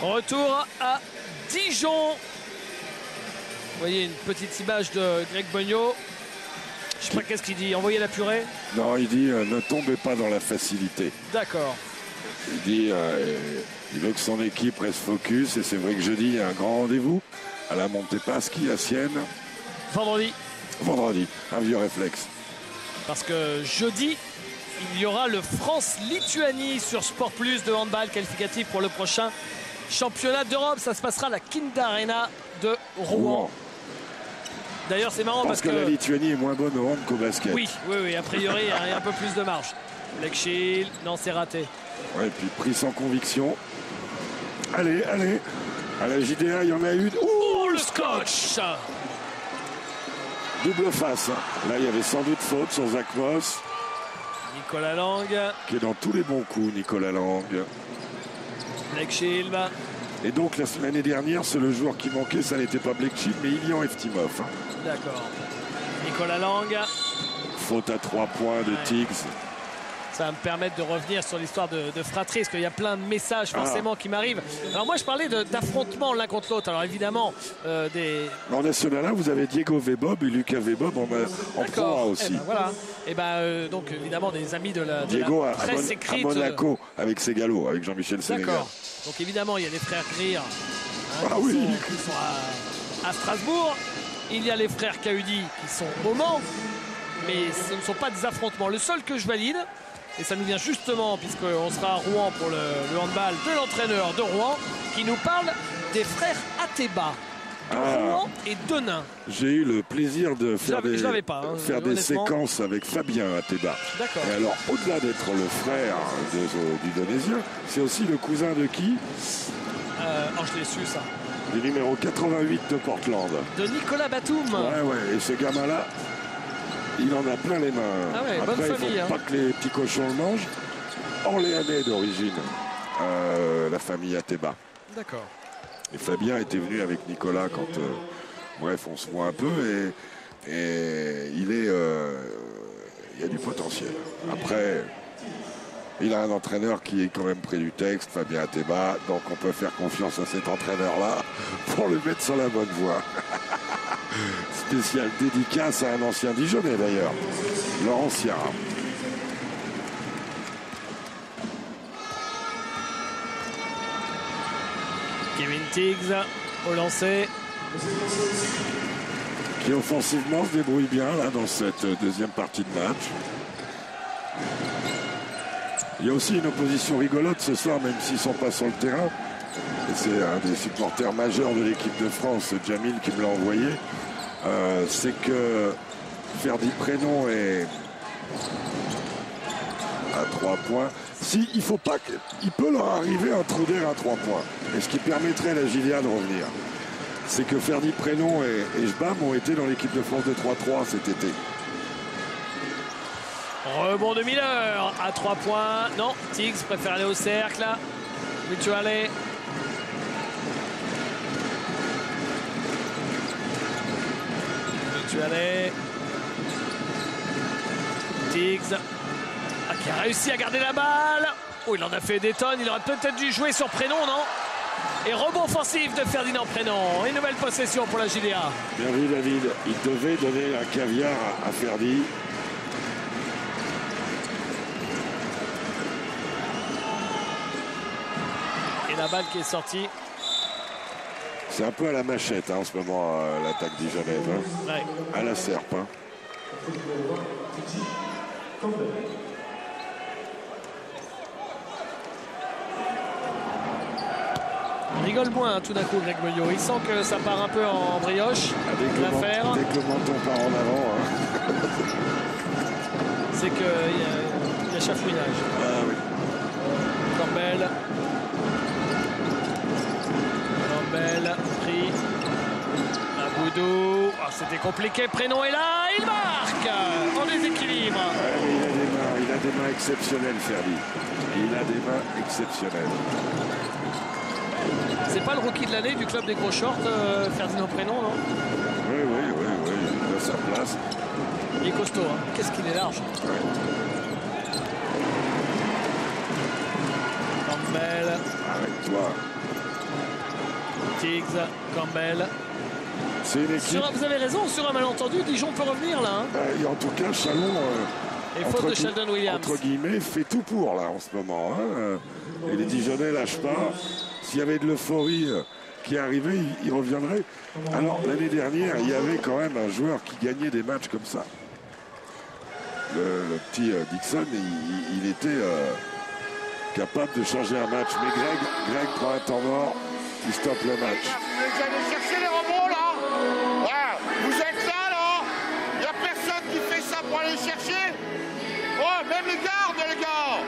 Retour à Dijon. Vous voyez une petite image de Greg Beugnot. Je sais pas qu'est-ce qu'il dit. Envoyez la purée. Non, il dit ne tombez pas dans la facilité. D'accord. Il dit il veut que son équipe reste focus. Et c'est vrai que jeudi, il y a un grand rendez-vous à la Montepaschi, à Sienne. Vendredi. Vendredi, un vieux réflexe. Parce que jeudi, il y aura le France-Lituanie sur Sport Plus de handball qualificatif pour le prochain championnat d'Europe. Ça se passera à la Kinda Arena de Rouen. D'ailleurs, c'est marrant parce que la Lituanie est moins bonne au hand qu'au basket. Oui, a priori, il y a un peu plus de marge. Lechil, non, c'est raté. Ouais, et puis pris sans conviction. Allez. À la JDA, il y en a une. Oh, le scotch! Double face. Là, il y avait sans doute faute sur Zach Moss. Nicolas Lang. Qui est dans tous les bons coups, Nicolas Lang. Lechil. Et donc, l'année dernière, c'est le joueur qui manquait, ça n'était pas Blekchil, mais Ilian Eftimov. D'accord. Nicolas Lang. Faute à 3 points de Tiggs. Ça va me permettre de revenir sur l'histoire de fratrie, parce qu'il y a plein de messages forcément qui m'arrivent. Alors moi, je parlais d'affrontement l'un contre l'autre. Alors évidemment, En National 1, vous avez Diego Vebob et Lucas Vebob en Pro A aussi. Donc évidemment, des amis de la presse écrite. À Monaco, avec Ségalo, avec Jean-Michel Sénégal. D'accord. Donc évidemment, il y a les frères Greer qui sont à Strasbourg. Il y a les frères Cahudi qui sont au Mans. Mais ce ne sont pas des affrontements. Le seul que je valide, et ça nous vient justement, puisqu'on sera à Rouen pour le handball, de l'entraîneur de Rouen, qui nous parle des frères Ateba, de Rouen et d'Henin. J'ai eu le plaisir de faire des séquences avec Fabien Ateba. D'accord. Et alors, au-delà d'être le frère du Donésien, c'est aussi le cousin de qui je l'ai su, ça. Du numéro 88 de Portland. De Nicolas Batum. Ouais. Et ce gamin-là, il en a plein les mains. Ah ouais, après, bonne famille. Il ne faut pas que les petits cochons le mangent. Orléanais d'origine, la famille Ateba. D'accord. Et Fabien était venu avec Nicolas quand... bref, on se voit un peu et il y a du potentiel. Après, il a un entraîneur qui est quand même près du texte, Fabien Ateba, donc on peut faire confiance à cet entraîneur-là pour le mettre sur la bonne voie. Spécial dédicace à un ancien Dijonnais d'ailleurs, Laurent Sierra. Kevin Tiggs au lancer. Qui offensivement se débrouille bien là dans cette deuxième partie de match. Il y a aussi une opposition rigolote ce soir, même s'ils ne sont pas sur le terrain. Et c'est un des supporters majeurs de l'équipe de France, Jamil, qui me l'a envoyé. C'est que Ferdi Prénom est à 3 points. Il peut leur arriver un trou d'air à 3 points. Et ce qui permettrait à la JDA de revenir. C'est que Ferdi Prénom et Jbam ont été dans l'équipe de France de 3-3 cet été. Rebond de Miller à 3 points. Non, Tiggs préfère aller au cercle. Mutuale. Tiggs qui a réussi à garder la balle. Oh, il en a fait des tonnes. Il aurait peut-être dû jouer sur Prénom, non? Et rebond offensif de Ferdinand Prénom. Une nouvelle possession pour la JDA. Bien vu, David. Il devait donner un caviar à Ferdi. Et la balle qui est sortie. C'est un peu à la machette en ce moment, l'attaque du Genève. Ouais. À la serpe. Il rigole moins tout d'un coup, Greg Beugnot. Il sent que ça part un peu en brioche. Dès que le menton part en avant. C'est qu'il y a chafouinage. Ah oui. Campbell, pris. Aboudou. Oh, c'était compliqué. Prénom est là. Il marque en déséquilibre. Ouais, il a des mains exceptionnelles, Ferdi. Il a des mains exceptionnelles. C'est pas le rookie de l'année du club des gros shorts, Ferdinand Prénom, non? Oui, il a sa place. Il est costaud, hein. Qu'est-ce qu'il est large. Ouais. Campbell. Avec toi. Tiggs, Campbell. C'est une équipe. Vous avez raison, sur un malentendu, Dijon peut revenir là. Et en tout cas, Chalon, et faute de Sheldon Williams. Entre guillemets, fait tout pour là en ce moment. Hein. Et les Dijonnais lâchent pas. S'il y avait de l'euphorie qui arrivait, il reviendrait. Alors l'année dernière, il y avait quand même un joueur qui gagnait des matchs comme ça. Le petit Dixon, il était capable de changer un match. Mais Greg prend un temps mort, il stoppe le match. Vous allez chercher les rebonds là. Ouais. Vous êtes là là. Il n'y a personne qui fait ça pour aller chercher. Oh, même les gardes les gars.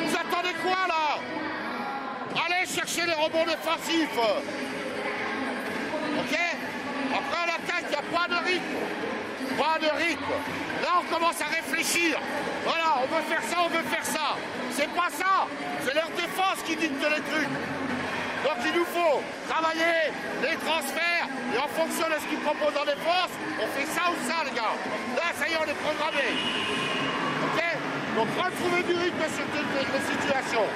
Vous attendez quoi là? Allez chercher les rebonds défensifs. Ok? Après à l'attaque, il n'y a pas de rythme. Pas de rythme. Là, on commence à réfléchir. Voilà, on veut faire ça, on veut faire ça. C'est pas ça. C'est leur défense qui dicte les trucs. Donc il nous faut travailler les transferts et en fonction de ce qu'ils proposent en défense, on fait ça ou ça les gars. Là, ça y est, on est programmé. Ok? Donc retrouver du rythme sur toutes les situations.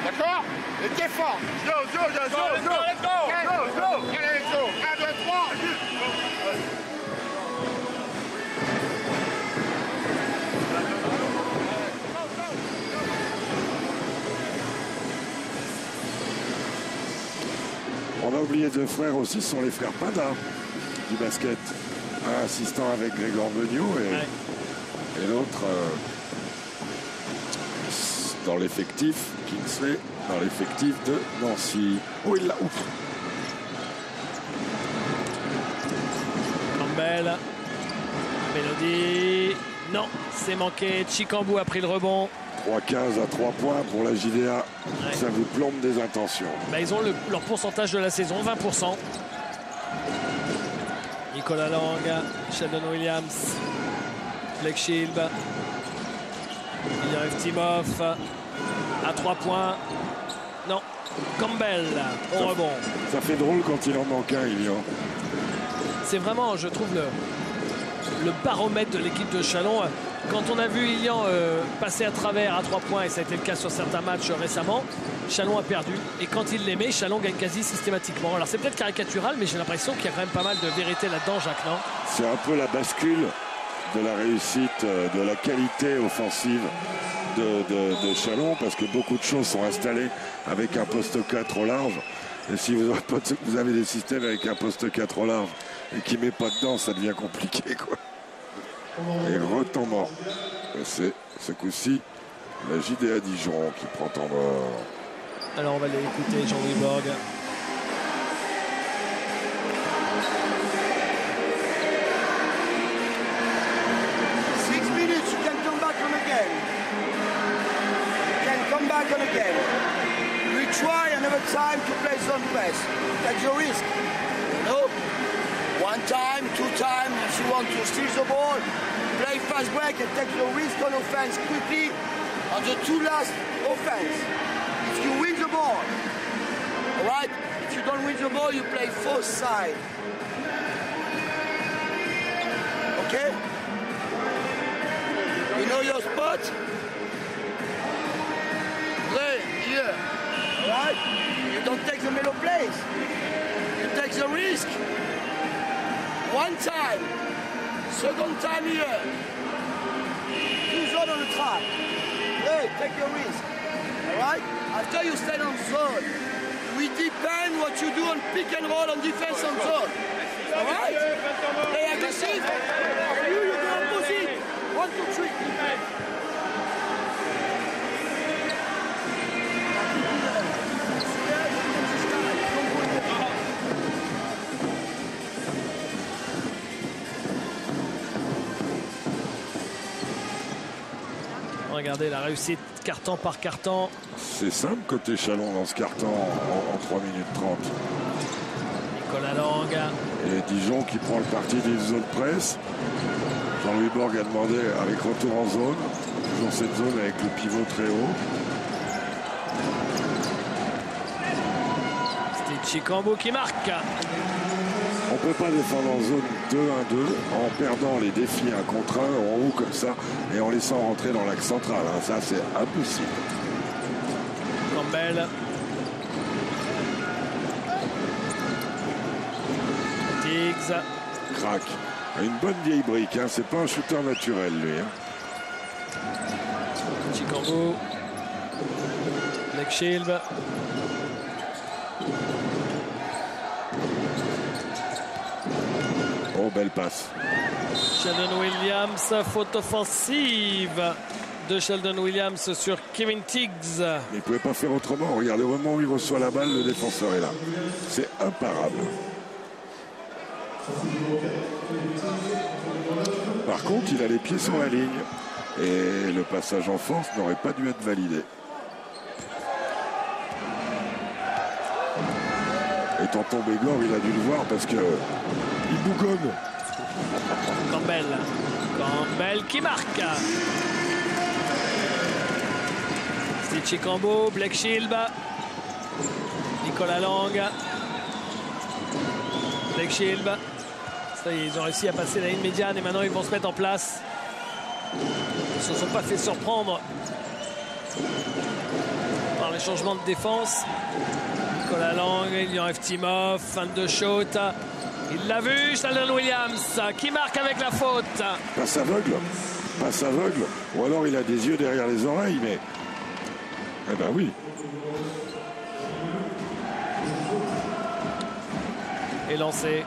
D'accord? Et défense. Go, go, go, go, go, let's go, go, go. Allez, let's go. 1, 2, 3. On a oublié deux frères aussi, ce sont les frères Pada du basket. Un assistant avec Grégor Beugnot et l'autre dans l'effectif, Kingsley, dans l'effectif de Nancy. Oh, il l'a, ouf. Campbell, Mélodie, non, c'est manqué. Chicambou a pris le rebond. 3-15 à 3 points pour la JDA. Ouais. Ça vous plombe des intentions. Bah, ils ont leur pourcentage de la saison, 20%. Nicolas Lang, Sheldon Williams, Blake Shield, Ilya Eftimov à 3 points. Non, Campbell au rebond. Ça fait drôle quand il en manque un, Ilya. C'est vraiment, je trouve, le baromètre de l'équipe de Chalon. Quand on a vu Ilian passer à travers à 3 points, et ça a été le cas sur certains matchs récemment, Chalon a perdu. Et quand il les met, Chalon gagne quasi systématiquement. Alors c'est peut-être caricatural, mais j'ai l'impression qu'il y a quand même pas mal de vérité là-dedans, Jacques, non? C'est un peu la bascule de la réussite, de la qualité offensive de Chalon, parce que beaucoup de choses sont installées avec un poste 4 au large. Et si vous avez des systèmes avec un poste 4 au large et qui ne met pas dedans, ça devient compliqué, quoi. Et retemps mort. C'est ce coup-ci la JDA Dijon qui prend temps mort. Alors on va l'écouter, Jean-Louis Borg. Try another time to play zone press. Take your risk. No? One time, 2 times, if you want to steal the ball, play fast break and take your risk on offense quickly on the 2 last offense. If you win the ball, all right? If you don't win the ball, you play fourth side. Okay? You know your spot? Play here. All right? You don't take the middle place. You take the risk. 1 time. Second time here. 2 zones on the track. Hey, take your risk. All right? After you stay on zone, we depend what you do on pick and roll on defense on zone. All right? Play aggressive. You go opposite. 1, 2, 3. Regardez la réussite carton par carton. C'est simple côté Chalon dans ce carton en 3 minutes 30. Nicolas Lang. Et Dijon qui prend le parti d'une zone presse. Jean-Louis Borg a demandé avec retour en zone. Toujours cette zone avec le pivot très haut. C'était Chicambo qui marque. On ne peut pas défendre en zone 2-1-2 en perdant les défis 1 contre 1 en haut comme ça et en laissant rentrer dans l'axe central. Hein. Ça, c'est impossible. Campbell. Higgs. Crac. Une bonne vieille brique, hein. C'est pas un shooter naturel, lui. Hein. Chikambo. Blackshield. Oh, belle passe. Sheldon Williams, faute offensive de Sheldon Williams sur Kevin Tiggs. Il ne pouvait pas faire autrement. Regardez, au moment où il reçoit la balle, le défenseur est là. C'est imparable. Par contre, il a les pieds sur la ligne. Et le passage en force n'aurait pas dû être validé. Et tonton Bégor, il a dû le voir parce que il bougonne. Campbell. Campbell qui marque. Steve Chikambo, Blackshield. Nicolas Lang. Blackshield. Ça y est, ils ont réussi à passer la ligne médiane et maintenant ils vont se mettre en place. Ils ne se sont pas fait surprendre par les changements de défense. Nicolas Lang, il y enlève Timov, fin de shoot. Il l'a vu, Sheldon Williams qui marque avec la faute. Passe aveugle. Passe aveugle. Ou alors il a des yeux derrière les oreilles, mais... Eh ben oui. Et lancé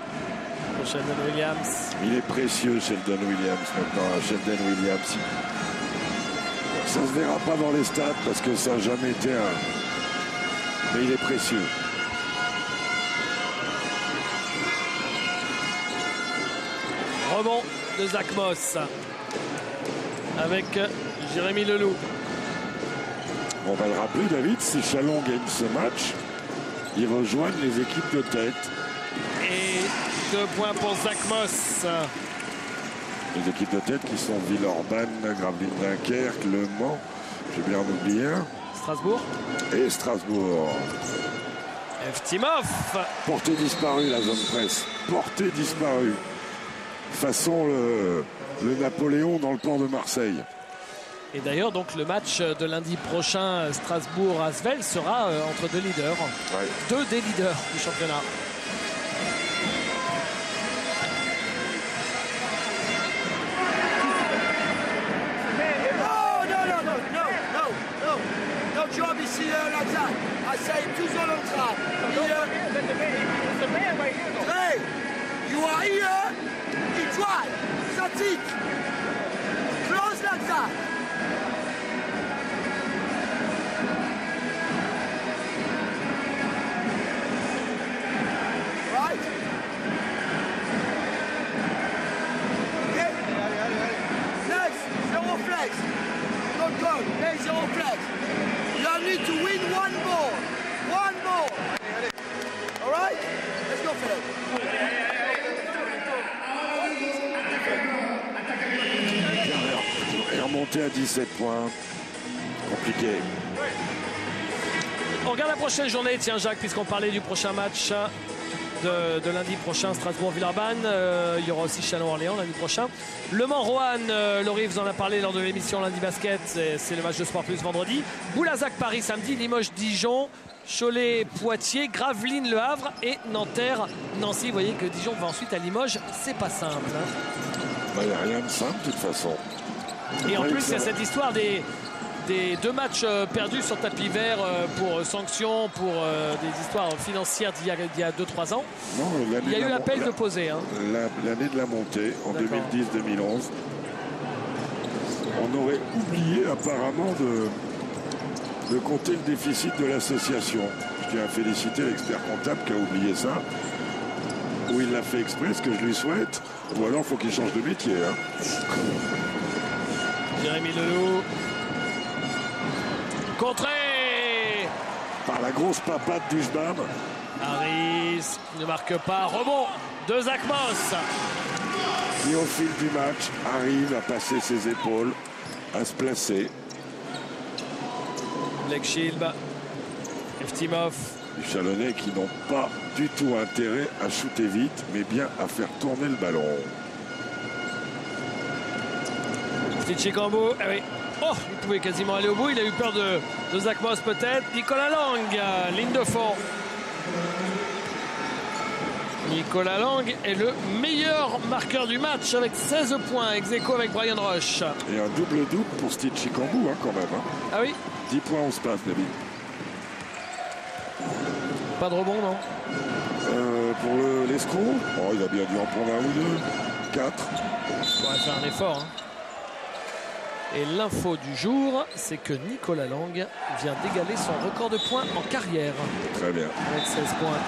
pour Sheldon Williams. Il est précieux, Sheldon Williams, maintenant. Sheldon Williams. Ça se verra pas dans les stats parce que ça n'a jamais été un... Mais il est précieux. Rebond de Zach Moss avec Jérémy Leloup. On va le rappeler, David, si Chalon gagne ce match, ils rejoignent les équipes de tête. Et 2 points pour Zach Moss. Les équipes de tête qui sont Villeurbanne, Gravelines-Dunkerque, Le Mans, j'ai bien oublié un. Strasbourg. Et Strasbourg. Eftimov. Portée disparue, la zone presse. Portée disparue. Façon le Napoléon dans le port de Marseille. Et d'ailleurs, donc le match de lundi prochain, Strasbourg-Asvel, sera entre deux leaders. Ouais. 2 des leaders du championnat. Notre job ici, Lazare, essaye toujours le train. Trey, you are here, you try, that's it. Close Lazare. Right? Okay? Next, zero flex. Don't go, next zero flex. You need to win one more. One more. All right? Let's go for it. Et remonté à 17 points. Compliqué. On regarde la prochaine journée, tiens Jacques, puisqu'on parlait du prochain match de lundi prochain, Strasbourg-Villeurbanne. Il y aura aussi Chalon-Orléans lundi prochain. Le Mans-Roanne, Laurie vous en a parlé lors de l'émission Lundi Basket, c'est le match de Sport Plus vendredi. Boulazac-Paris samedi, Limoges-Dijon, Cholet-Poitiers, Gravelines-Le Havre et Nanterre-Nancy. Vous voyez que Dijon va ensuite à Limoges, c'est pas simple. Hein. Il n'y a rien de simple de toute façon. Et en plus, il y a cette histoire des 2 matchs perdus sur tapis vert pour sanctions, pour des histoires financières d'il y a 2-3 ans. Non, il y a eu l'appel de poser. Hein. L'année de la montée, en 2010-2011, on aurait oublié apparemment de compter le déficit de l'association. Je tiens à féliciter l'expert comptable qui a oublié ça. Ou il l'a fait exprès, ce que je lui souhaite. Ou alors il faut qu'il change de métier. Hein. Jérémy Leloup. Contré par la grosse papate du Jbam. Harris ne marque pas. Rebond de Zach Moss. Qui au fil du match arrive à passer ses épaules, à se placer. Blackshield. Eftimov. Les Chalonnais qui n'ont pas du tout intérêt à shooter vite, mais bien à faire tourner le ballon. Steve Chikambo. Ah oui. Oh, il pouvait quasiment aller au bout. Il a eu peur de Zach Moss peut-être. Nicolas Lang, ligne de fond. Nicolas Lang est le meilleur marqueur du match avec 16 points, ex-aequo avec Brian Rush. Et un double-double pour Steve Chicambou, hein, quand même. Hein. Ah oui? 10 points, 11 passes, David. Pas de rebond, non? Pour l'escroc, oh, il a bien dû en prendre un ou deux. 4. On va faire un effort. Hein. Et l'info du jour, c'est que Nicolas Lang vient d'égaler son record de points en carrière. Très bien. Avec 16 points.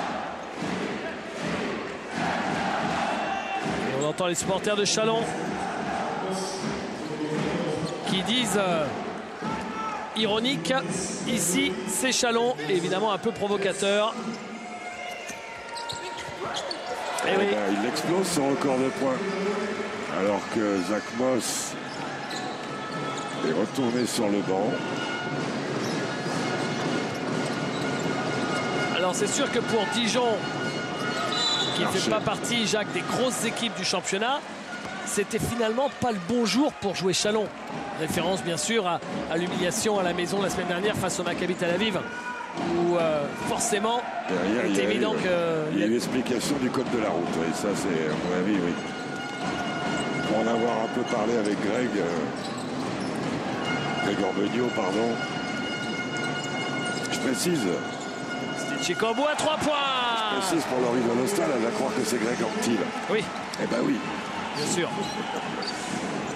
Et on entend les supporters de Châlons qui disent ironique, ici c'est Châlons, évidemment un peu provocateur. Et oui. Il explose son record de points. Alors que Zach Moss est retourné sur le banc. Alors c'est sûr que pour Dijon, qui ne fait pas partie, Jacques, des grosses équipes du championnat, c'était finalement pas le bon jour pour jouer Châlons. Référence bien sûr à l'humiliation à la maison la semaine dernière face au Maccabi Tel Aviv, où forcément derrière, il est évident que... Il y a une explication du code de la route, et ça c'est à mon avis, oui. Pour en avoir un peu parlé avec Grégor Beugnot, pardon. Je précise. Steve Chicambou à 3 points. Je précise pour Laurie Donostal, elle va croire que c'est Greg Antil. Oui. Eh ben oui. Bien sûr.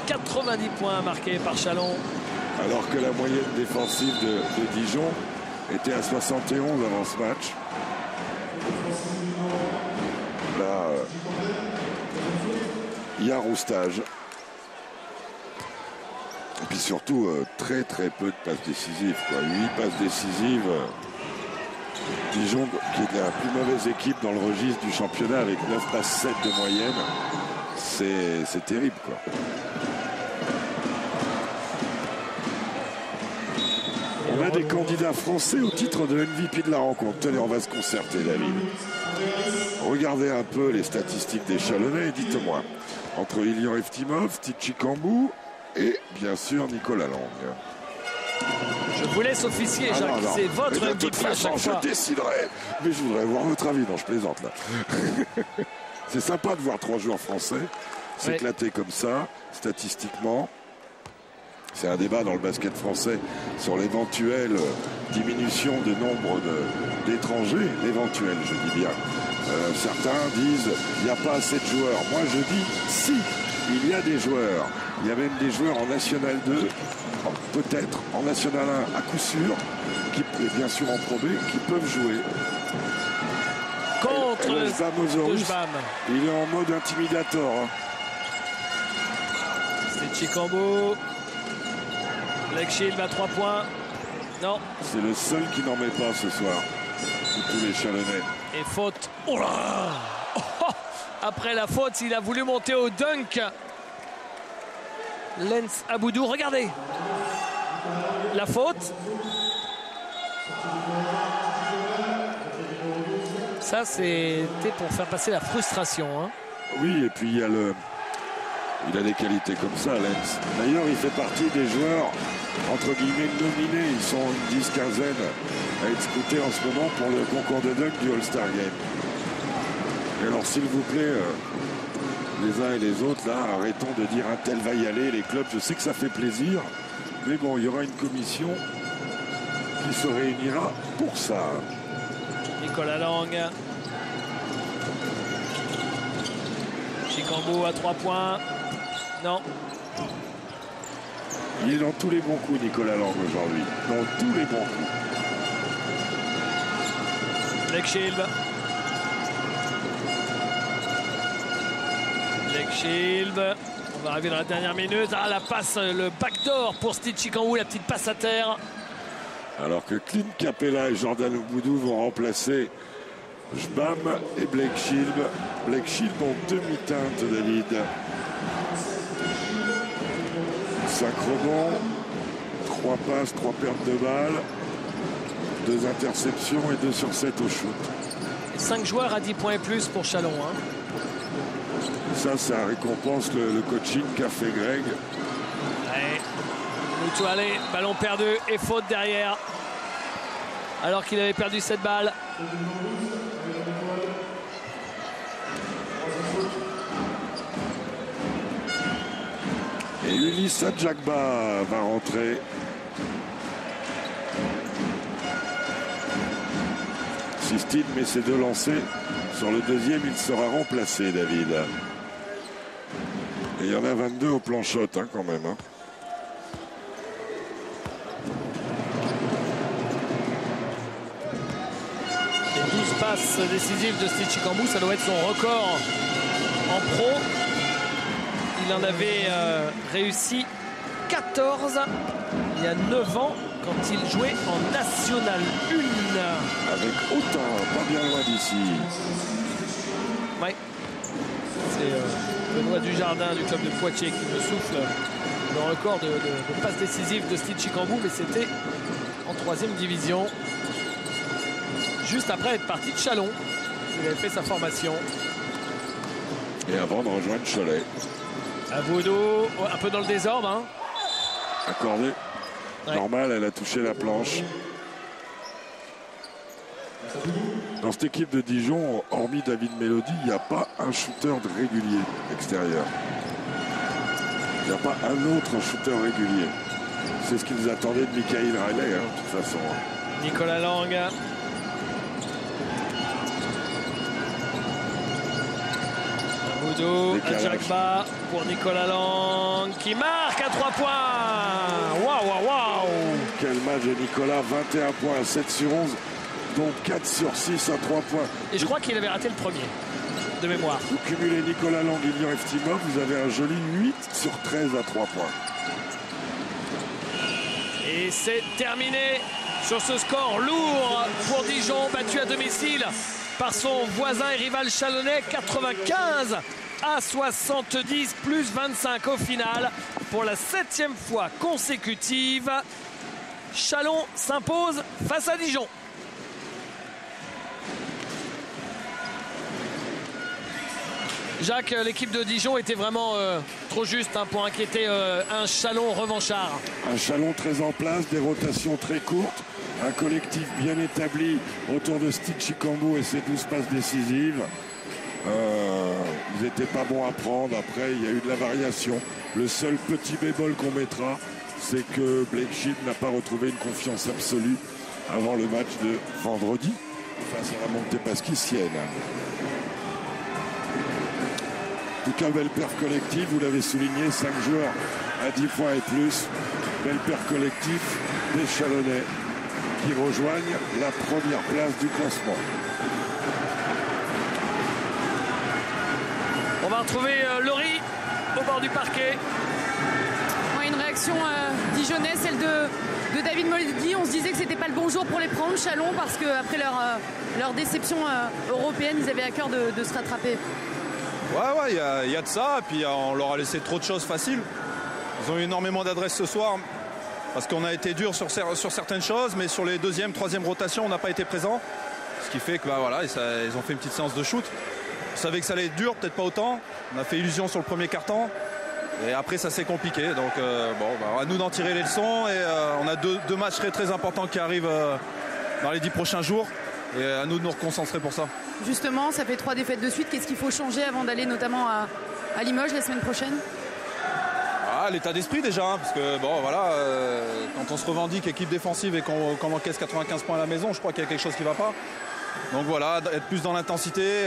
90 points marqués par Châlons. Alors que la moyenne défensive de Dijon était à 71 avant ce match. Là, il y a roustage. Et puis surtout, très très peu de passes décisives, quoi. 8 passes décisives. Dijon, qui est la plus mauvaise équipe dans le registre du championnat avec 9 passes 7 de moyenne. C'est terrible, quoi. On a des candidats français au titre de MVP de la rencontre. Tenez, on va se concerter, David. Regardez un peu les statistiques des Chalonnais et dites-moi, entre Ilian Eftimov, Steve Chicambou et bien sûr Nicolas Lang. Je vous laisse officier, Jacques. C'est votre MVP. De toute façon, je déciderai. Mais je voudrais voir votre avis. Non, je plaisante là. C'est sympa de voir 3 joueurs français s'éclater comme ça, statistiquement. C'est un débat dans le basket français sur l'éventuelle diminution du nombre d'étrangers. L'éventuel, je dis bien. Certains disent qu'il n'y a pas assez de joueurs. Moi, je dis si, il y a des joueurs. Il y a même des joueurs en National 2, peut-être en National 1 à coup sûr, et bien sûr en Pro B, qui peuvent jouer. Contre le Jbam. Il est en mode intimidator. Hein. C'est Chicambou. Blake Shield à 3 points. Non. C'est le seul qui n'en met pas ce soir. De tous les Chalonnais. Et faute. Oh là. Après la faute, il a voulu monter au dunk. Lens Aboudou, regardez. La faute. Ça, c'était pour faire passer la frustration. Hein. Oui, et puis il a des qualités comme ça, Lens. D'ailleurs, il fait partie des joueurs, entre guillemets, nominés. Ils sont une 10-15aine à être scoutés en ce moment pour le concours de dunk du All-Star Game. Et alors, s'il vous plaît, les uns et les autres, là, arrêtons de dire un tel va y aller. Les clubs, je sais que ça fait plaisir, mais bon, il y aura une commission qui se réunira pour ça. Nicolas Lang. Chicambou à 3 points. Non. Il est dans tous les bons coups, Nicolas Lang, aujourd'hui. Dans tous les bons coups. Blake Shield. Blake Shield. On va arriver dans la dernière minute. Ah, la passe, le backdoor pour Steve Chicambou, la petite passe à terre. Alors que Clint Capella et Jordan Oboudou vont remplacer Jbam et Blake Shield. Blake Shield en demi-teinte, David. 5 rebonds, 3 passes, 3 pertes de balles, 2 interceptions et 2 sur 7 au shoot. 5 joueurs à 10 points et plus pour Châlons. Hein. Ça récompense le coaching qu'a fait Greg. Ouais. Moutualé, ballon perdu et faute derrière. Alors qu'il avait perdu cette balle. Et Ulysse Adjagba va rentrer. Sistine met ses 2 lancers. Sur le deuxième, il sera remplacé, David. Et il y en a 22 au plan shot, hein, quand même. Hein. Les 12 passes décisives de Steve Chicambou, ça doit être son record en pro. Il en avait réussi 14 il y a 9 ans quand il jouait en National 1. Avec Autun, pas bien loin d'ici. Ouais. C'est Benoît Dujardin du club de Poitiers qui me souffle le record de passes décisives de Steve Chicambou, mais c'était en 3e division. Juste après être parti de Chalon. Il avait fait sa formation. Et avant de rejoindre Cholet. Aboudou, un peu dans le désordre. Hein. Accordé. Ouais. Normal, elle a touché la planche. Dans cette équipe de Dijon, hormis David Mélody, il n'y a pas un shooter de régulier extérieur. Il n'y a pas un autre shooter régulier. C'est ce qu'ils attendaient de Michael Riley, hein, de toute façon. Nicolas Lang. Aboudou, Adjagba pour Nicolas Lang qui marque à 3 points. Waouh, waouh, waouh. Quel match de Nicolas, 21 points, 7 sur 11, donc 4 sur 6 à 3 points. Et je crois qu'il avait raté le premier, de mémoire. Vous cumulez Nicolas Lang et Lyon Eftimov, vous avez un joli 8 sur 13 à 3 points. Et c'est terminé sur ce score lourd pour Dijon, battu à domicile par son voisin et rival chalonnais, 95 à 70, plus 25 au final. Pour la 7e fois consécutive, Chalon s'impose face à Dijon. Jacques, l'équipe de Dijon était vraiment trop juste hein, pour inquiéter un Chalon revanchard. Un Chalon très en place, des rotations très courtes, un collectif bien établi autour de Steve Chicambou et ses 12 passes décisives. Ils n'étaient pas bons à prendre. Après, il y a eu de la variation. Le seul petit bémol qu'on mettra, c'est que Blake Shield n'a pas retrouvé une confiance absolue avant le match de vendredi face à la Montepaschi-Sienne. En tout cas, belle perf collective, vous l'avez souligné, 5 joueurs à 10 points et plus. Belle perf collective des Chalonnais qui rejoignent la première place du classement. On va retrouver Laurie au bord du parquet. Ouais, une réaction dijonnaise, celle de David Moldy. On se disait que c'était pas le bon jour pour les prendre, Chalon, parce qu'après leur déception européenne, ils avaient à cœur de se rattraper. Ouais, il y a de ça. Et puis on leur a laissé trop de choses faciles. Ils ont eu énormément d'adresses ce soir parce qu'on a été dur sur certaines choses, mais sur les 2e, 3e rotations, on n'a pas été présent. Ce qui fait que voilà, ils ont fait une petite séance de shoot. On savait que ça allait être dur, peut-être pas autant. On a fait illusion sur le premier quart-temps. Et après, ça s'est compliqué. Donc, à nous d'en tirer les leçons. Et on a deux matchs très, très importants qui arrivent dans les 10 prochains jours. Et à nous de nous reconcentrer pour ça. Justement, ça fait 3 défaites de suite. Qu'est-ce qu'il faut changer avant d'aller notamment à Limoges la semaine prochaine? L'état d'esprit déjà, hein, parce que quand on se revendique équipe défensive et qu'on encaisse 95 points à la maison, je crois qu'il y a quelque chose qui ne va pas. Donc voilà, être plus dans l'intensité,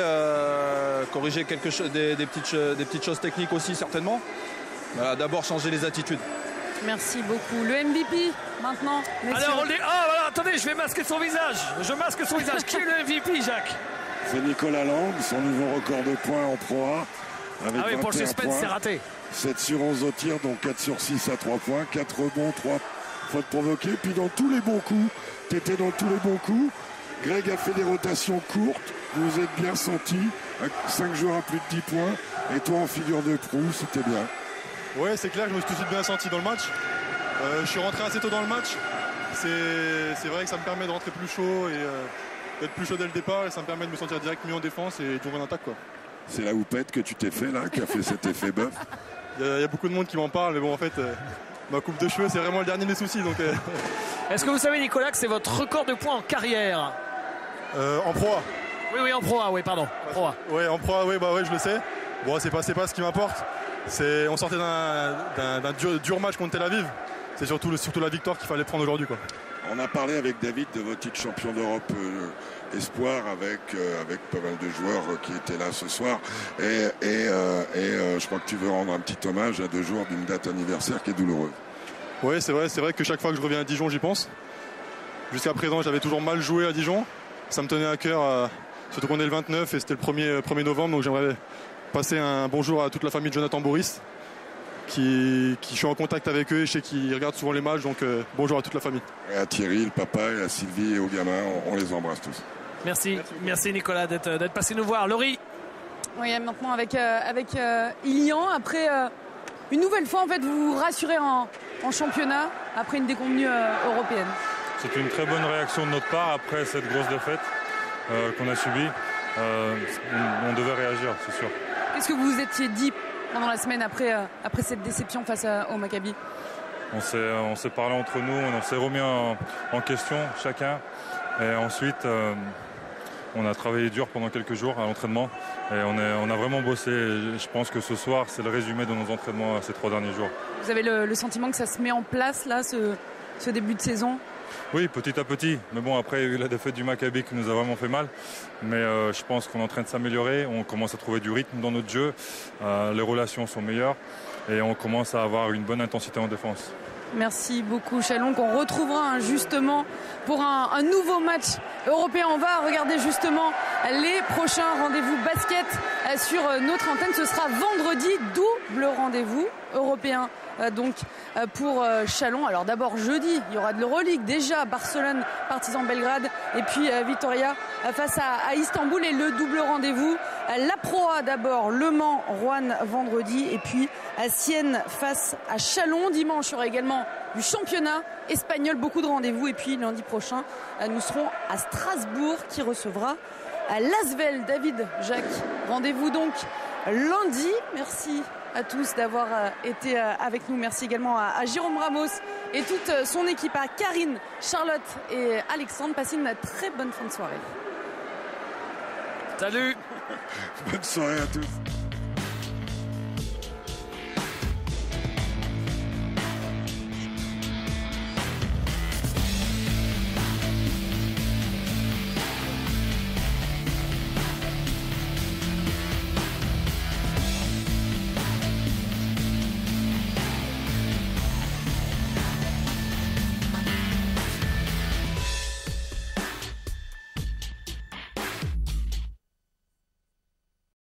corriger des petites choses techniques aussi certainement. Voilà, d'abord changer les attitudes. Merci beaucoup. Le MVP maintenant. Messieurs. Alors on dit, voilà, attendez, je vais masquer son visage. Je masque son visage. Qui est le MVP, Jacques? C'est Nicolas Lang, son nouveau record de points en Pro A. Avec pour le suspense, c'est raté. 7 sur 11 au tir, donc 4 sur 6 à 3 points. 4 rebonds, 3 fautes provoquées. Puis dans tous les bons coups, tu étais dans tous les bons coups. Greg a fait des rotations courtes. Vous vous êtes bien senti. 5 joueurs à plus de 10 points. Et toi en figure de proue, c'était bien. Ouais, c'est clair, je me suis tout de suite bien senti dans le match. Je suis rentré assez tôt dans le match. C'est vrai que ça me permet de rentrer plus chaud et d'être plus chaud dès le départ. Et ça me permet de me sentir direct mieux en défense et d'ouvrir en attaque, quoi. C'est la houppette que tu t'es fait là, qui a fait cet effet bœuf. Il y a beaucoup de monde qui m'en parle, mais bon, en fait, ma coupe de cheveux, c'est vraiment le dernier de mes soucis. Donc, Est-ce que vous savez, Nicolas, que c'est votre record de points en carrière? En Pro A. Oui, en Pro A, oui, pardon. Pro A. Ouais, en Pro A, oui, je le sais. Bon, c'est pas ce qui m'importe. On sortait d'un dur match contre Tel Aviv. C'est surtout la victoire qu'il fallait prendre aujourd'hui, quoi. On a parlé avec David de votre titre champion d'Europe espoir avec pas mal de joueurs qui étaient là ce soir. Et je crois que tu veux rendre un petit hommage à 2 jours d'une date anniversaire qui est douloureuse. Oui, c'est vrai que chaque fois que je reviens à Dijon, j'y pense. Jusqu'à présent, j'avais toujours mal joué à Dijon. Ça me tenait à cœur, surtout qu'on est le 29 et c'était le 1er novembre. Donc j'aimerais passer un bonjour à toute la famille de Jonathan Boris, qui je suis en contact avec eux et je sais qu'ils regardent souvent les matchs. Donc bonjour à toute la famille. Et à Thierry, le papa, et à Sylvie et aux gamins, on les embrasse tous. Merci Nicolas d'être passé nous voir. Laurie. Oui, maintenant avec Ilian, après une nouvelle fois en fait vous vous rassurez en championnat après une déconvenue européenne. C'est une très bonne réaction de notre part après cette grosse défaite qu'on a subie. On devait réagir, c'est sûr. Qu'est-ce que vous vous étiez dit pendant la semaine après cette déception face au Maccabi? On s'est parlé entre nous, on s'est remis en question chacun. Et ensuite, on a travaillé dur pendant quelques jours à l'entraînement. Et on a vraiment bossé. Et je pense que ce soir, c'est le résumé de nos entraînements ces 3 derniers jours. Vous avez le sentiment que ça se met en place, là, ce début de saison? Oui, petit à petit. Mais bon, après, il y a eu la défaite du Maccabi qui nous a vraiment fait mal. Mais je pense qu'on est en train de s'améliorer. On commence à trouver du rythme dans notre jeu. Les relations sont meilleures. Et on commence à avoir une bonne intensité en défense. Merci beaucoup Chalon, qu'on retrouvera justement pour un nouveau match européen. On va regarder justement les prochains rendez-vous basket sur notre antenne. Ce sera vendredi, double rendez-vous européen donc pour Chalon. Alors d'abord jeudi, il y aura de l'Euroleague déjà, Barcelone, Partizan Belgrade et puis Vitoria face à Istanbul, et le double rendez-vous la Pro A d'abord, Le Mans, Roanne vendredi, et puis à Sienne face à Chalon. Dimanche, il y aura également du championnat espagnol, beaucoup de rendez-vous, et puis lundi prochain nous serons à Strasbourg qui recevra l'Asvel. David, Jacques, rendez-vous donc lundi. Merci à tous d'avoir été avec nous. Merci également à Jérôme Ramos et toute son équipe, à Karine, Charlotte et Alexandre. Passez une très bonne fin de soirée. Salut. Bonne soirée à tous.